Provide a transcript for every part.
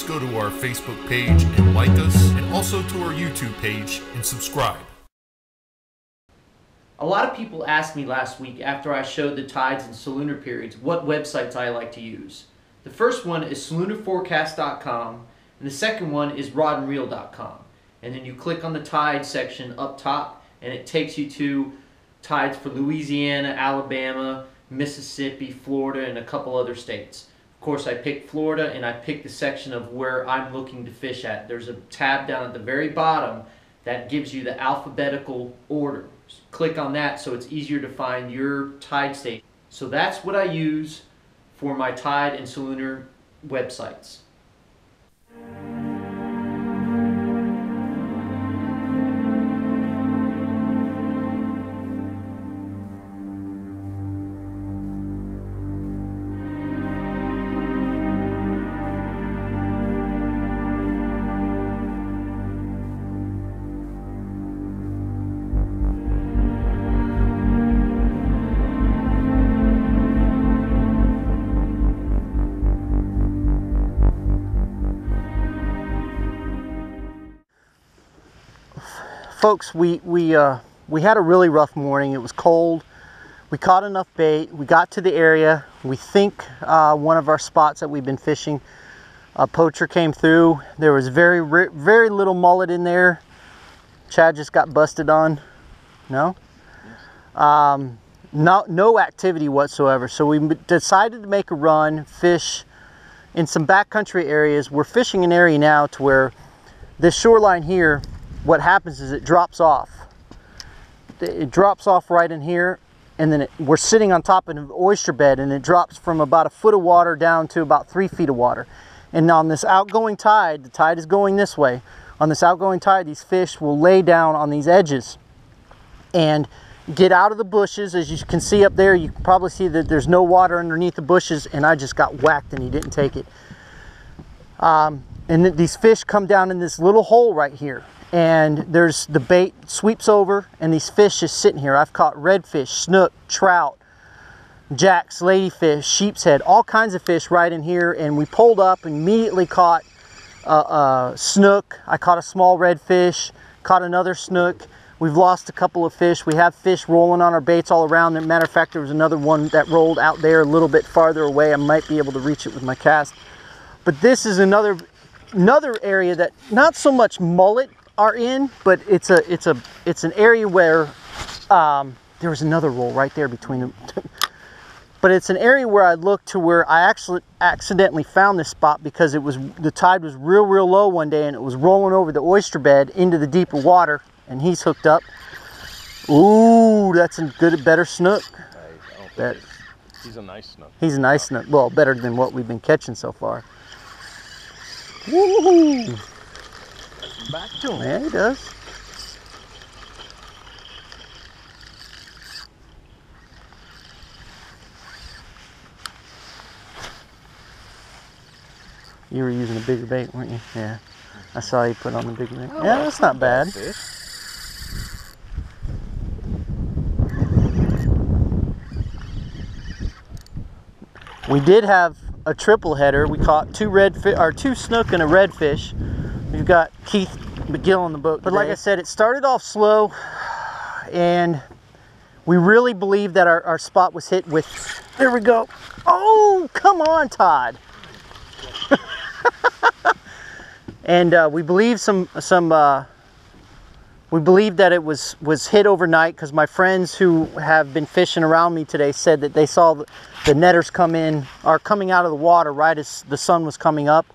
go to our Facebook page and like us, and also to our YouTube page and subscribe. A lot of people asked me last week after I showed the tides and solunar periods what websites I like to use. The first one is salunarforecast.com and the second one is rodandreel.com. And then you click on the tide section up top and it takes you to tides for Louisiana, Alabama, Mississippi, Florida, and a couple other states. Of course, I picked Florida and I picked the section of where I'm looking to fish at. There's a tab down at the very bottom that gives you the alphabetical order. Click on that so it's easier to find your tide station. So that's what I use for my tide and solunar websites. Folks, we had a really rough morning. It was cold. We caught enough bait. We got to the area. We think one of our spots that we've been fishing, a poacher came through. There was very little mullet in there. Chad just got busted on. No? No activity whatsoever. So we decided to make a run, fish in some backcountry areas. We're fishing an area now to where this shoreline here, what happens is it drops off. It drops off right in here, and then we're sitting on top of an oyster bed, and it drops from about 1 foot of water down to about 3 feet of water. And on this outgoing tide, the tide is going this way. On this outgoing tide, these fish will lay down on these edges and get out of the bushes. As you can see up there, you can probably see that there's no water underneath the bushes, and I just got whacked and he didn't take it. And these fish come down in this little hole right here. And there's the bait sweeps over and these fish just sitting here. I've caught redfish, snook, trout, jacks, ladyfish, sheep's head, all kinds of fish right in here. And we pulled up and immediately caught a snook. I caught a small redfish, caught another snook. We've lost a couple of fish. We have fish rolling on our baits all around. As a matter of fact, there was another one that rolled out there a little bit farther away. I might be able to reach it with my cast. But this is another area that not so much mullet are in, but it's an area where there was another roll right there between them. But it's an area where I looked to where I actually accidentally found this spot because the tide was real low one day and it was rolling over the oyster bed into the deeper water, and he's hooked up. Ooh, that's a better snook. He's a nice snook. He's a nice snook. Well, better than what we've been catching so far. Woo-hoo. Back to him. Yeah, he does. You were using a bigger bait, weren't you? Yeah. I saw you put on the bigger bait. Yeah, that's not bad. We did have a triple header. We caught two snook and a redfish. We've got Keith McGill on the boat today. But like I said, it started off slow, and we really believe that our spot was hit with, there we go. Oh, come on, Todd. And we believe we believe that it was hit overnight, because my friends who have been fishing around me today said that they saw the netters coming out of the water right as the sun was coming up.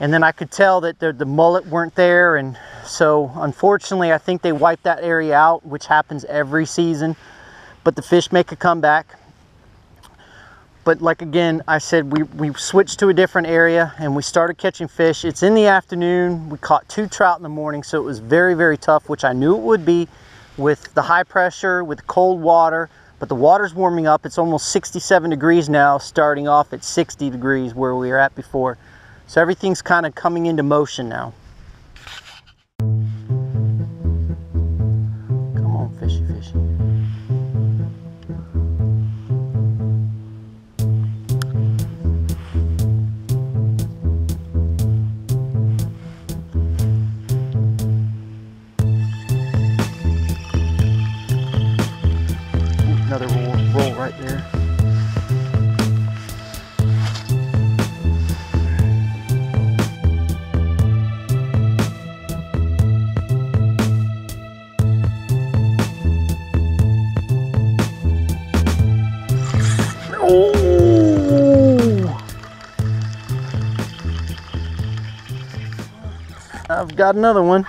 And then I could tell that the mullet weren't there, and so unfortunately I think they wiped that area out, which happens every season. But the fish make a comeback. But like again, I said, we switched to a different area and we started catching fish. It's in the afternoon. We caught 2 trout in the morning, so it was very tough, which I knew it would be with the high pressure, with cold water. But the water's warming up. It's almost 67 degrees now, starting off at 60 degrees where we were at before. So everything's kind of coming into motion now. Come on, fishy. got another one.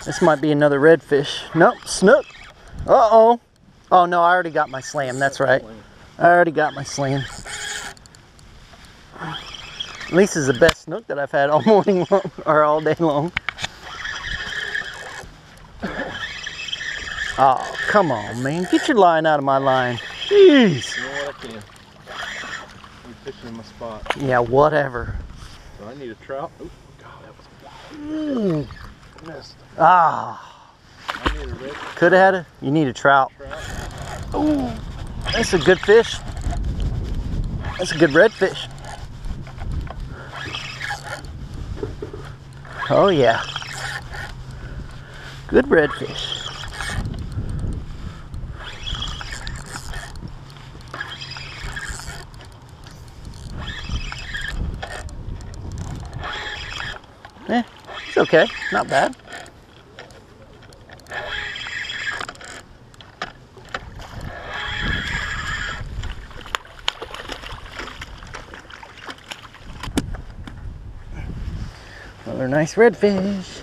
This might be another redfish. Nope, snook. Uh-oh. Oh no, I already got my slam. That's right. I already got my slam. At least it's the best snook that I've had all morning long, or all day long. Oh, come on, man. Get your line out of my line. Jeez. You know what, I can. I'm fishing in my spot. Yeah, whatever. So I need a trout. Oh, God, that was missed. Ah. I need a red. Could have had it. You need a trout. Ooh, that's a good fish. That's a good redfish. Oh yeah. Good redfish. Eh, it's okay. Not bad. Another nice redfish.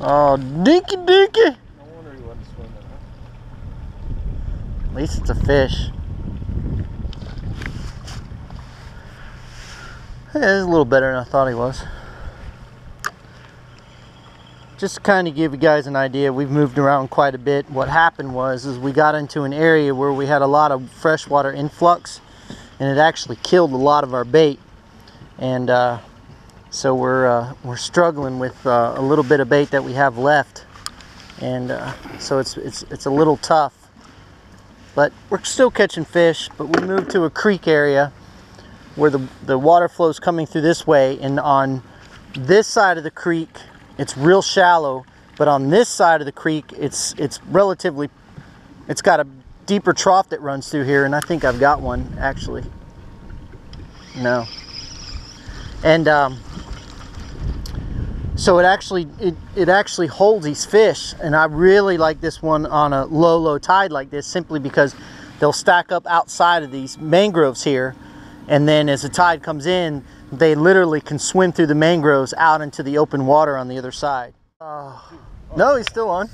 Oh, dinky dinky. No wonder he wasn't swimming, huh? At least it's a fish. Yeah, he's a little better than I thought he was. Just to kind of give you guys an idea, we've moved around quite a bit. What happened was we got into an area where we had a lot of freshwater influx, and it actually killed a lot of our bait. And so we're struggling with a little bit of bait that we have left, and so it's a little tough. But we're still catching fish. But we moved to a creek area where the water flows coming through this way, and on this side of the creek it's real shallow, but on this side of the creek it's relatively, it's got a deeper trough that runs through here, and I think I've got one actually. No. And so it actually holds these fish, and I really like this one on a low tide like this, simply because they'll stack up outside of these mangroves here, and then as the tide comes in, they literally can swim through the mangroves out into the open water on the other side. No, he's still on.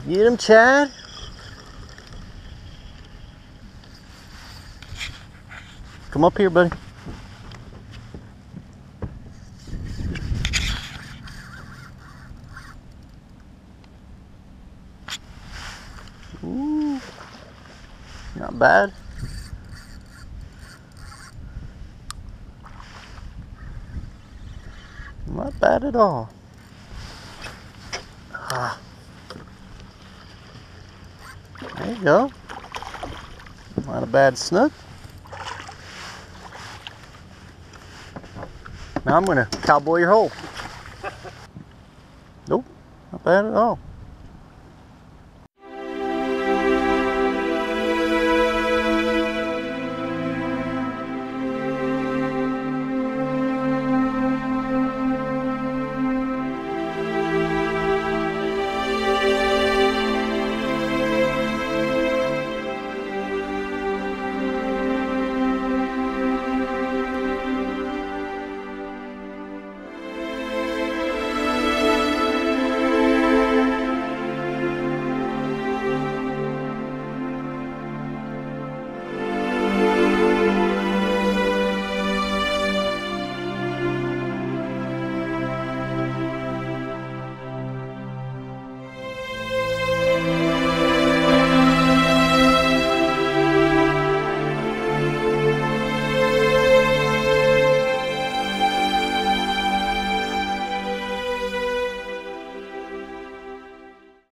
Get him, Chad. Come up here, buddy. Ooh, not bad. Not bad at all. There you go. Not a bad snook. Now I'm going to cowboy your hole. Nope, not bad at all.